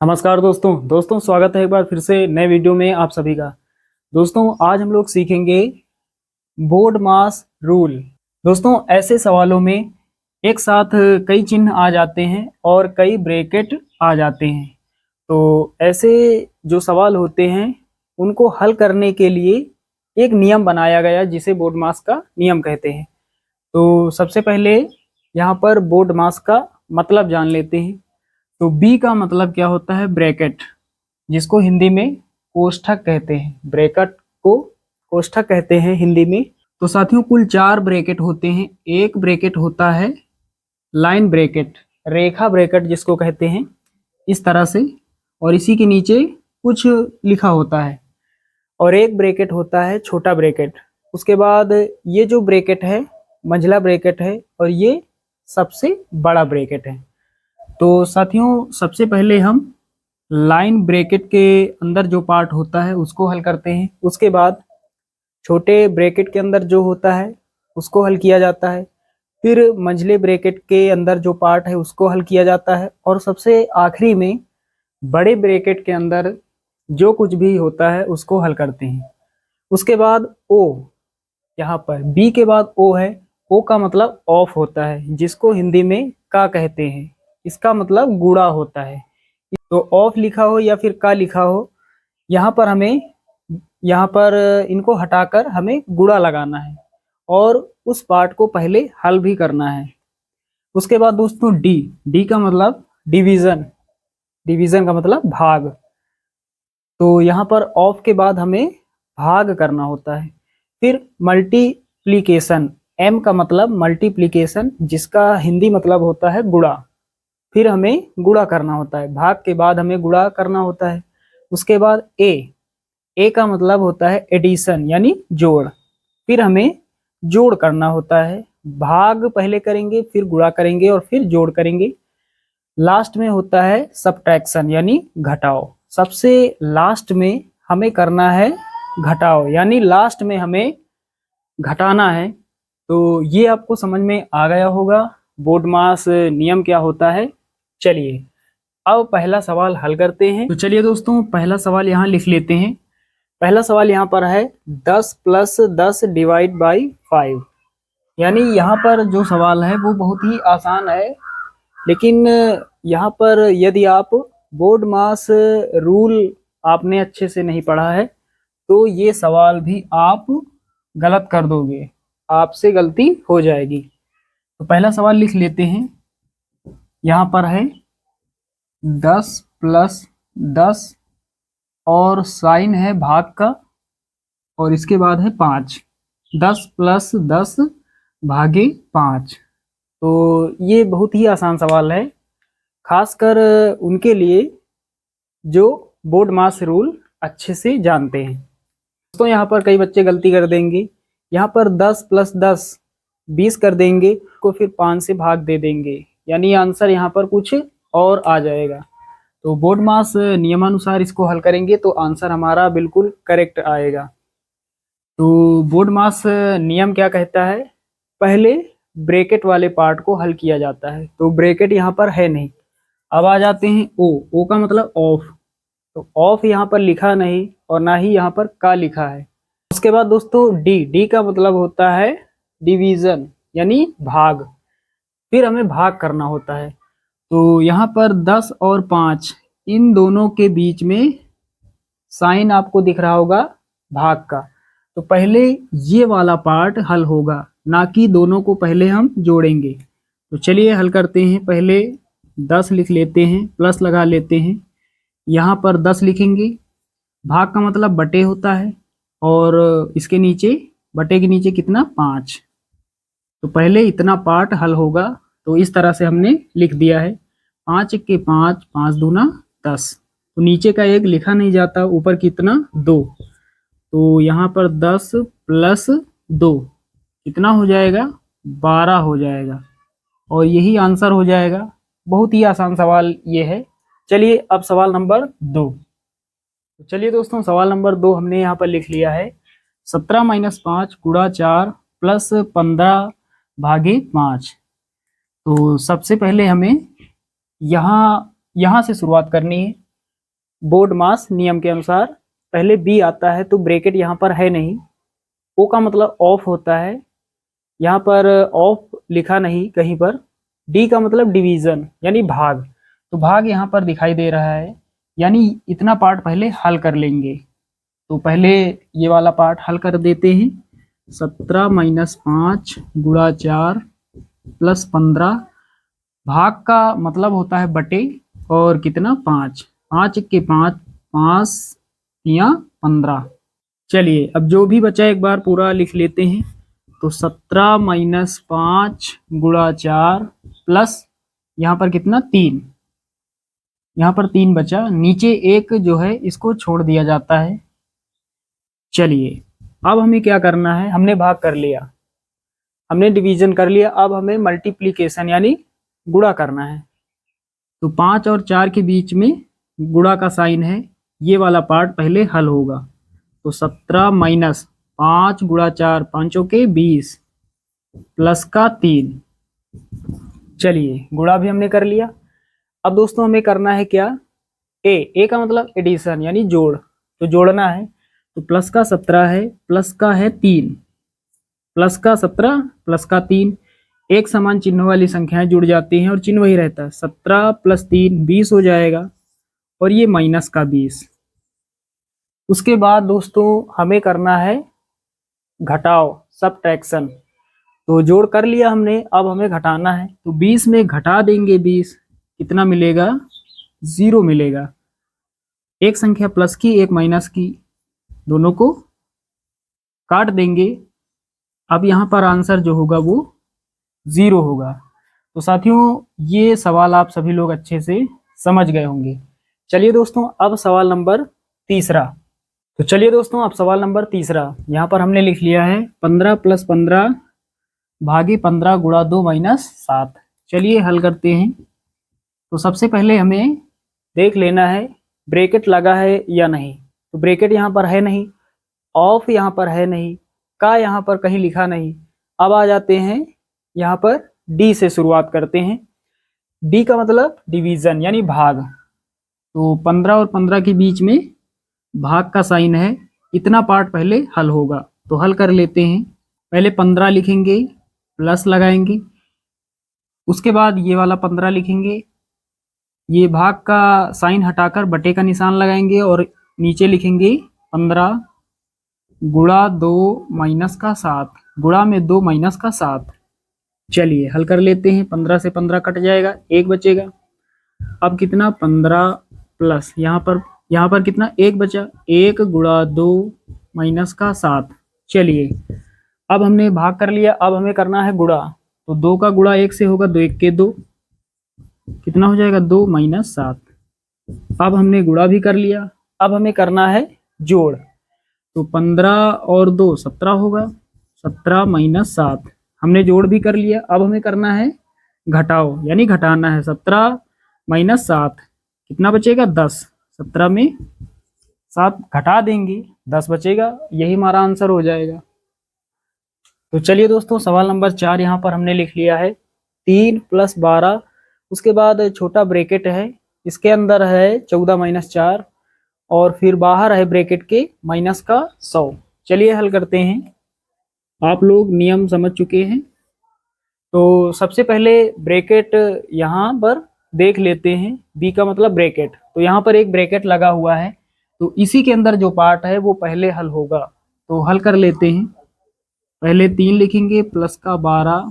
नमस्कार दोस्तों स्वागत है एक बार फिर से नए वीडियो में आप सभी का। दोस्तों आज हम लोग सीखेंगे बोर्ड मास रूल। दोस्तों ऐसे सवालों में एक साथ कई चिन्ह आ जाते हैं और कई ब्रैकेट आ जाते हैं। तो ऐसे जो सवाल होते हैं उनको हल करने के लिए एक नियम बनाया गया जिसे बोर्ड मास का नियम कहते हैं। तो सबसे पहले यहाँ पर बोर्ड मास का मतलब जान लेते हैं। तो बी का मतलब क्या होता है? ब्रैकेट, जिसको हिंदी में कोष्ठक कहते हैं। ब्रैकेट को कोष्ठक कहते हैं हिंदी में। तो साथियों कुल 4 ब्रैकेट होते हैं। एक ब्रैकेट होता है लाइन ब्रैकेट, रेखा ब्रैकेट जिसको कहते हैं, इस तरह से, और इसी के नीचे कुछ लिखा होता है। और एक ब्रैकेट होता है छोटा ब्रैकेट। उसके बाद ये जो ब्रैकेट है मंझला ब्रैकेट है और ये सबसे बड़ा ब्रैकेट है। तो साथियों सबसे पहले हम लाइन ब्रैकेट के अंदर जो पार्ट होता है उसको हल करते हैं। उसके बाद छोटे ब्रैकेट के अंदर जो होता है उसको हल किया जाता है। फिर मंझले ब्रैकेट के अंदर जो पार्ट है उसको हल किया जाता है। और सबसे आखिरी में बड़े ब्रैकेट के अंदर जो कुछ भी होता है उसको हल करते हैं। उसके बाद ओ, यहाँ पर बी के बाद ओ है। ओ का मतलब ऑफ होता है, जिसको हिंदी में का कहते हैं। इसका मतलब गुणा होता है। तो ऑफ लिखा हो या फिर का लिखा हो, यहाँ पर इनको हटाकर हमें गुणा लगाना है और उस पार्ट को पहले हल भी करना है। उसके बाद दोस्तों डी, डी का मतलब डिवीजन, डिवीजन का मतलब भाग। तो यहाँ पर ऑफ के बाद हमें भाग करना होता है। फिर मल्टीप्लीकेशन, एम का मतलब मल्टीप्लीकेशन, जिसका हिंदी मतलब होता है गुणा। फिर हमें गुणा करना होता है, भाग के बाद हमें गुणा करना होता है। उसके बाद ए का मतलब होता है एडिशन यानी जोड़। फिर हमें जोड़ करना होता है। भाग पहले करेंगे, फिर गुणा करेंगे और फिर जोड़ करेंगे। लास्ट में होता है सब्ट्रैक्शन यानी घटाव। सबसे लास्ट में हमें करना है घटाव, यानी लास्ट में हमें घटाना है। तो ये आपको समझ में आ गया होगा बोर्ड मास नियम क्या होता है। चलिए अब पहला सवाल हल करते हैं। तो चलिए दोस्तों पहला सवाल यहाँ लिख लेते हैं। पहला सवाल यहाँ पर है 10 + 10 डिवाइड बाई 5। यानी यहाँ पर जो सवाल है वो बहुत ही आसान है, लेकिन यहाँ पर यदि आप बोर्ड मास रूल आपने अच्छे से नहीं पढ़ा है तो ये सवाल भी आप गलत कर दोगे, आपसे गलती हो जाएगी। तो पहला सवाल लिख लेते हैं। यहाँ पर है 10 + 10 और साइन है भाग का, और इसके बाद है 5। 10 + 10 भागे 5। तो ये बहुत ही आसान सवाल है, खासकर उनके लिए जो बोर्ड मास रूल अच्छे से जानते हैं। दोस्तों यहाँ पर कई बच्चे गलती कर देंगे। यहाँ पर 10 + 10 20 कर देंगे, को फिर 5 से भाग दे देंगे, यानी आंसर यहाँ पर कुछ और आ जाएगा। तो बोर्ड मास नियमानुसार इसको हल करेंगे तो आंसर हमारा बिल्कुल करेक्ट आएगा। तो बोर्ड मास नियम क्या कहता है? पहले ब्रैकेट वाले पार्ट को हल किया जाता है। तो ब्रैकेट यहाँ पर है नहीं। अब आ जाते हैं ओ का मतलब ऑफ। तो ऑफ यहाँ पर लिखा नहीं और ना ही यहाँ पर का लिखा है। उसके बाद दोस्तों डी का मतलब होता है डिवीजन यानी भाग। फिर हमें भाग करना होता है। तो यहाँ पर 10 और 5 इन दोनों के बीच में साइन आपको दिख रहा होगा भाग का। तो पहले ये वाला पार्ट हल होगा, ना कि दोनों को पहले हम जोड़ेंगे। तो चलिए हल करते हैं। पहले 10 लिख लेते हैं, प्लस लगा लेते हैं। यहाँ पर 10 लिखेंगे। भाग का मतलब बटे होता है, और इसके नीचे बटे के नीचे कितना? 5। तो पहले इतना पार्ट हल होगा। तो इस तरह से हमने लिख दिया है। 5 के 5, 5 दूना 10। तो नीचे का 1 लिखा नहीं जाता, ऊपर कितना? 2। तो यहाँ पर 10 + 2 कितना हो जाएगा? 12 हो जाएगा, और यही आंसर हो जाएगा। बहुत ही आसान सवाल ये है। चलिए अब सवाल नंबर 2। तो चलिए दोस्तों सवाल नंबर 2 हमने यहाँ पर लिख लिया है। 17 - 5 × 4 + 15 भागे 5। तो सबसे पहले हमें यहाँ से शुरुआत करनी है। बोर्ड मास नियम के अनुसार पहले बी आता है, तो ब्रैकेट यहाँ पर है नहीं। ओ का मतलब ऑफ होता है, यहाँ पर ऑफ लिखा नहीं कहीं पर। डी का मतलब डिवीजन यानी भाग, तो भाग यहाँ पर दिखाई दे रहा है, यानी इतना पार्ट पहले हल कर लेंगे। तो पहले ये वाला पार्ट हल कर देते हैं। 17 माइनस 5 गुणा 4 प्लस 15, भाग का मतलब होता है बटे, और कितना 5, 5 के 5, 5 या 15। चलिए अब जो भी बचा एक बार पूरा लिख लेते हैं। तो 17 माइनस 5 गुणा 4 प्लस यहाँ पर कितना 3, यहाँ पर 3 बचा, नीचे एक जो है इसको छोड़ दिया जाता है। चलिए अब हमें क्या करना है, हमने भाग कर लिया, हमने डिवीजन कर लिया, अब हमें मल्टीप्लिकेशन यानी गुणा करना है। तो 5 और 4 के बीच में गुणा का साइन है, ये वाला पार्ट पहले हल होगा। तो 17 माइनस 5 गुणा 4, 5 के 20 प्लस का 3। चलिए गुणा भी हमने कर लिया। अब दोस्तों हमें करना है क्या, ए का मतलब एडिशन यानी जोड़, तो जोड़ना है। तो प्लस का 17 है, प्लस का है 3, प्लस का 17 प्लस का 3, एक समान चिन्हों वाली संख्याएं जुड़ जाती हैं और चिन्ह वही रहता है। 17 प्लस 3 20 हो जाएगा, और ये माइनस का 20। उसके बाद दोस्तों हमें करना है घटाव, सबट्रैक्शन। तो जोड़ कर लिया हमने, अब हमें घटाना है। तो 20 में घटा देंगे 20, कितना मिलेगा 0 मिलेगा। एक संख्या प्लस की एक माइनस की, दोनों को काट देंगे। अब यहाँ पर आंसर जो होगा वो 0 होगा। तो साथियों ये सवाल आप सभी लोग अच्छे से समझ गए होंगे। चलिए दोस्तों अब सवाल नंबर तीसरा। तो चलिए दोस्तों अब सवाल नंबर तीसरा, यहाँ पर हमने लिख लिया है 15 प्लस 15 भागे 15 गुणा 2 माइनस 7। चलिए हल करते हैं। तो सबसे पहले हमें देख लेना है ब्रैकेट लगा है या नहीं। तो ब्रैकेट यहाँ पर है नहीं, ऑफ यहाँ पर है नहीं, का यहाँ पर कहीं लिखा नहीं। अब आ जाते हैं यहाँ पर डी से शुरुआत करते हैं। डी का मतलब डिवीजन यानी भाग। तो 15 और 15 के बीच में भाग का साइन है, इतना पार्ट पहले हल होगा। तो हल कर लेते हैं। पहले 15 लिखेंगे, प्लस लगाएंगे, उसके बाद ये वाला 15 लिखेंगे, ये भाग का साइन हटाकर बटे का निशान लगाएंगे, और नीचे लिखेंगे 15 गुणा 2 माइनस का 7, गुणा में 2 माइनस का 7। चलिए हल कर लेते हैं। 15 से 15 कट जाएगा, एक बचेगा। अब कितना 15 प्लस यहाँ पर कितना एक बचा, 1 गुणा 2 माइनस का 7। चलिए अब हमने भाग कर लिया, अब हमें करना है गुणा। तो 2 का गुणा 1 से होगा, 2 1 के 2, कितना हो जाएगा 2 माइनस 7। अब हमने गुणा भी कर लिया, अब हमें करना है जोड़। तो 15 और 2 17 होगा, 17 माइनस 7 हमने जोड़ भी कर लिया। अब हमें करना है घटाओ यानी घटाना है। 17 माइनस 7 कितना बचेगा 10, 17 में 7 घटा देंगे 10 बचेगा, यही हमारा आंसर हो जाएगा। तो चलिए दोस्तों सवाल नंबर 4 यहाँ पर हमने लिख लिया है 3 प्लस 12, उसके बाद छोटा ब्रैकेट है, इसके अंदर है 14 माइनस 4, और फिर बाहर है ब्रैकेट के माइनस का 100। चलिए हल करते हैं। आप लोग नियम समझ चुके हैं। तो सबसे पहले ब्रैकेट यहाँ पर देख लेते हैं। बी का मतलब ब्रैकेट, तो यहाँ पर एक ब्रैकेट लगा हुआ है, तो इसी के अंदर जो पार्ट है वो पहले हल होगा। तो हल कर लेते हैं। पहले 3 लिखेंगे प्लस का 12,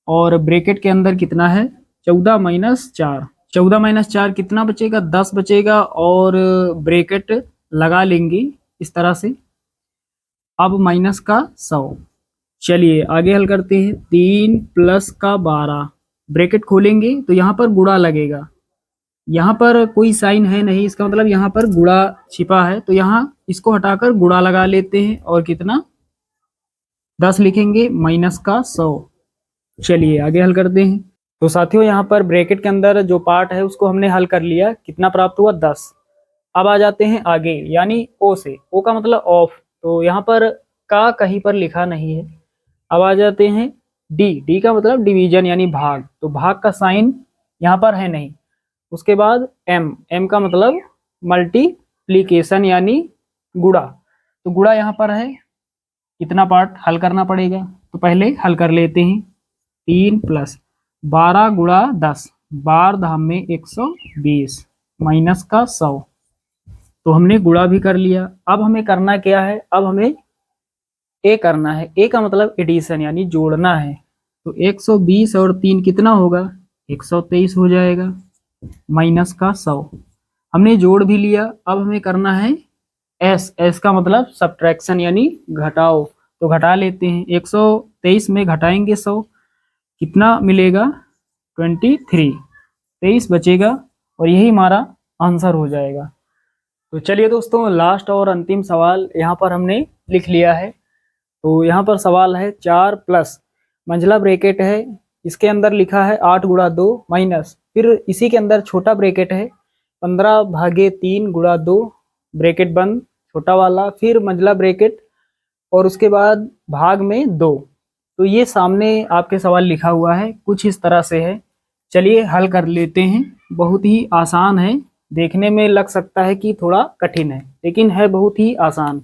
और ब्रैकेट के अंदर कितना है 14 माइनस 4, 14 माइनस 4 कितना बचेगा 10 बचेगा, और ब्रैकेट लगा लेंगे इस तरह से। अब माइनस का 100। चलिए आगे हल करते हैं। 3 प्लस का 12, ब्रैकेट खोलेंगे तो यहाँ पर गुणा लगेगा, यहाँ पर कोई साइन है नहीं, इसका मतलब यहाँ पर गुणा छिपा है, तो यहाँ इसको हटाकर गुणा लगा लेते हैं, और कितना 10 लिखेंगे माइनस का 100। चलिए आगे हल करते हैं। तो साथियों यहाँ पर ब्रैकेट के अंदर जो पार्ट है उसको हमने हल कर लिया, कितना प्राप्त हुआ 10। अब आ जाते हैं आगे यानी ओ से। ओ का मतलब ऑफ, तो यहाँ पर का कहीं पर लिखा नहीं है। अब आ जाते हैं डी। डी का मतलब डिवीजन यानी भाग, तो भाग का साइन यहाँ पर है नहीं। उसके बाद एम। एम का मतलब मल्टीप्लीकेशन यानी गुणा। तो गुणा यहाँ पर है, कितना पार्ट हल करना पड़ेगा, तो पहले हल कर लेते हैं। 3 + 12 गुणा 10, 12 धाम में 120 माइनस का 100। तो हमने गुणा भी कर लिया। अब हमें करना क्या है, अब हमें ए करना है। ए का मतलब एडिशन यानी जोड़ना है। तो 120 और 3 कितना होगा, 123 हो जाएगा, माइनस का 100। हमने जोड़ भी लिया। अब हमें करना है एस। एस का मतलब सब्ट्रैक्शन यानी घटाओ। तो घटा लेते हैं, 123 में घटाएंगे 100, कितना मिलेगा, 23। 23 बचेगा और यही हमारा आंसर हो जाएगा। तो चलिए दोस्तों, लास्ट और अंतिम सवाल यहाँ पर हमने लिख लिया है। तो यहाँ पर सवाल है 4 प्लस मंझला ब्रैकेट है, इसके अंदर लिखा है 8 गुणा 2 माइनस, फिर इसी के अंदर छोटा ब्रैकेट है 15/3 गुणा 2 ब्रैकेट बंद छोटा वाला, फिर मंझला ब्रैकेट और उसके बाद भाग में 2। तो ये सामने आपके सवाल लिखा हुआ है, कुछ इस तरह से है। चलिए हल कर लेते हैं। बहुत ही आसान है, देखने में लग सकता है कि थोड़ा कठिन है, लेकिन है बहुत ही आसान।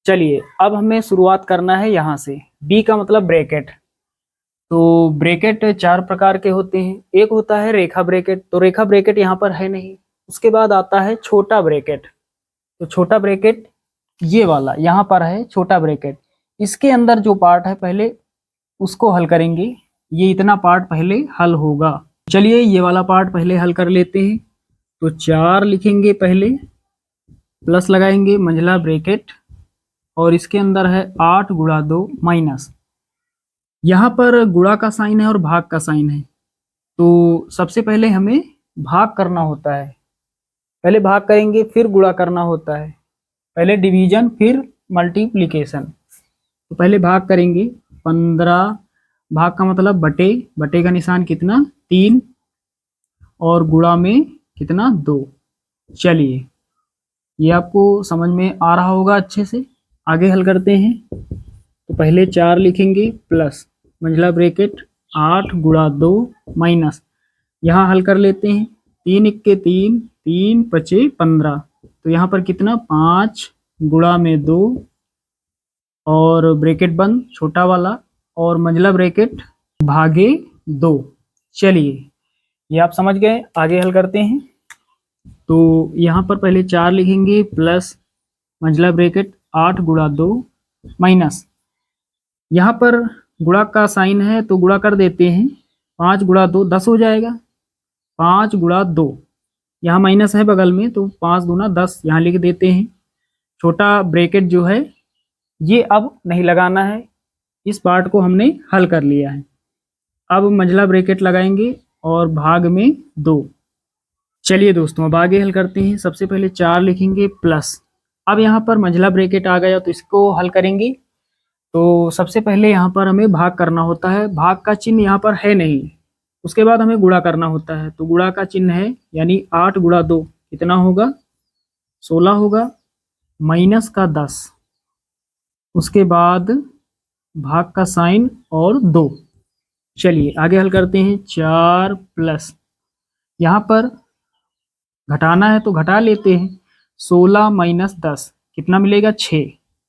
चलिए अब हमें शुरुआत करना है यहाँ से। बी का मतलब ब्रैकेट। तो ब्रैकेट 4 प्रकार के होते हैं। एक होता है रेखा ब्रैकेट, तो रेखा ब्रैकेट यहाँ पर है नहीं। उसके बाद आता है छोटा ब्रैकेट। तो छोटा ब्रैकेट ये वाला यहाँ पर है छोटा ब्रैकेट। इसके अंदर जो पार्ट है पहले उसको हल करेंगे। ये इतना पार्ट पहले हल होगा। चलिए ये वाला पार्ट पहले हल कर लेते हैं। तो 4 लिखेंगे पहले, प्लस लगाएंगे मंझला ब्रैकेट और इसके अंदर है 8 गुणा 2 माइनस। यहाँ पर गुणा का साइन है और भाग का साइन है। तो सबसे पहले हमें भाग करना होता है। पहले भाग करेंगे फिर गुणा करना होता है। पहले डिवीजन फिर मल्टीप्लिकेशन। तो पहले भाग करेंगे 15, भाग का मतलब बटे, बटे का निशान कितना 3 और गुणा में कितना 2। चलिए ये आपको समझ में आ रहा होगा अच्छे से। आगे हल करते हैं। तो पहले 4 लिखेंगे प्लस मंझला ब्रैकेट 8 गुणा 2 माइनस, यहाँ हल कर लेते हैं। 3 × 3, 3 × 5 15। तो यहाँ पर कितना 5 गुणा में 2 और ब्रैकेट बंद छोटा वाला और मंझला ब्रैकेट भागे 2। चलिए ये आप समझ गए। आगे हल करते हैं। तो यहाँ पर पहले 4 लिखेंगे प्लस मंझला ब्रैकेट 8 गुणा 2 माइनस, यहाँ पर गुणा का साइन है तो गुणा कर देते हैं। 5 गुणा 2 10 हो जाएगा। 5 गुणा 2, यहाँ माइनस है बगल में तो 5 दूना 10 यहाँ लिख देते हैं। छोटा ब्रैकेट जो है ये अब नहीं लगाना है, इस पार्ट को हमने हल कर लिया है। अब मंझला ब्रैकेट लगाएंगे और भाग में 2। चलिए दोस्तों अब आगे हल करते हैं। सबसे पहले 4 लिखेंगे प्लस, अब यहाँ पर मंझला ब्रैकेट आ गया तो इसको हल करेंगे। तो सबसे पहले यहाँ पर हमें भाग करना होता है। भाग का चिन्ह यहाँ पर है नहीं। उसके बाद हमें गुणा करना होता है। तो गुणा का चिन्ह है यानी 8 गुणा 2 कितना होगा 16 होगा, माइनस का 10। उसके बाद भाग का साइन और 2। चलिए आगे हल करते हैं। 4 प्लस, यहाँ पर घटाना है तो घटा लेते हैं। 16 माइनस 10 कितना मिलेगा 6,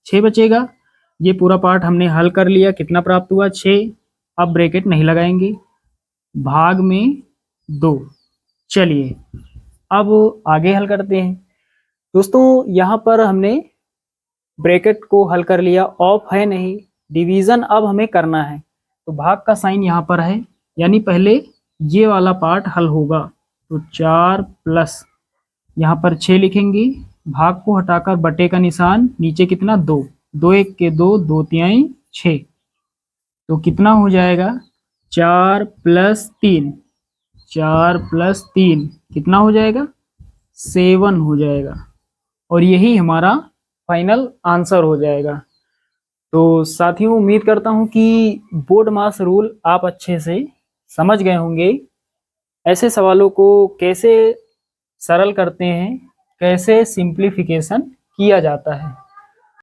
6 बचेगा। ये पूरा पार्ट हमने हल कर लिया। कितना प्राप्त हुआ 6। अब ब्रैकेट नहीं लगाएंगे, भाग में 2। चलिए अब आगे हल करते हैं। दोस्तों यहाँ पर हमने ब्रैकेट को हल कर लिया, ऑफ है नहीं। डिवीजन अब हमें करना है। तो भाग का साइन यहाँ पर है यानी पहले ये वाला पार्ट हल होगा। तो 4 प्लस, यहाँ पर 6 लिखेंगे, भाग को हटाकर बटे का निशान, नीचे कितना 2, 2 1 के 2, 2 3 6। तो कितना हो जाएगा 4 + 3, 4 + 3 कितना हो जाएगा 7 हो जाएगा और यही हमारा फाइनल आंसर हो जाएगा। तो साथियों उम्मीद करता हूँ कि बोर्ड मास रूल आप अच्छे से समझ गए होंगे। ऐसे सवालों को कैसे सरल करते हैं, कैसे सिंप्लीफिकेशन किया जाता है।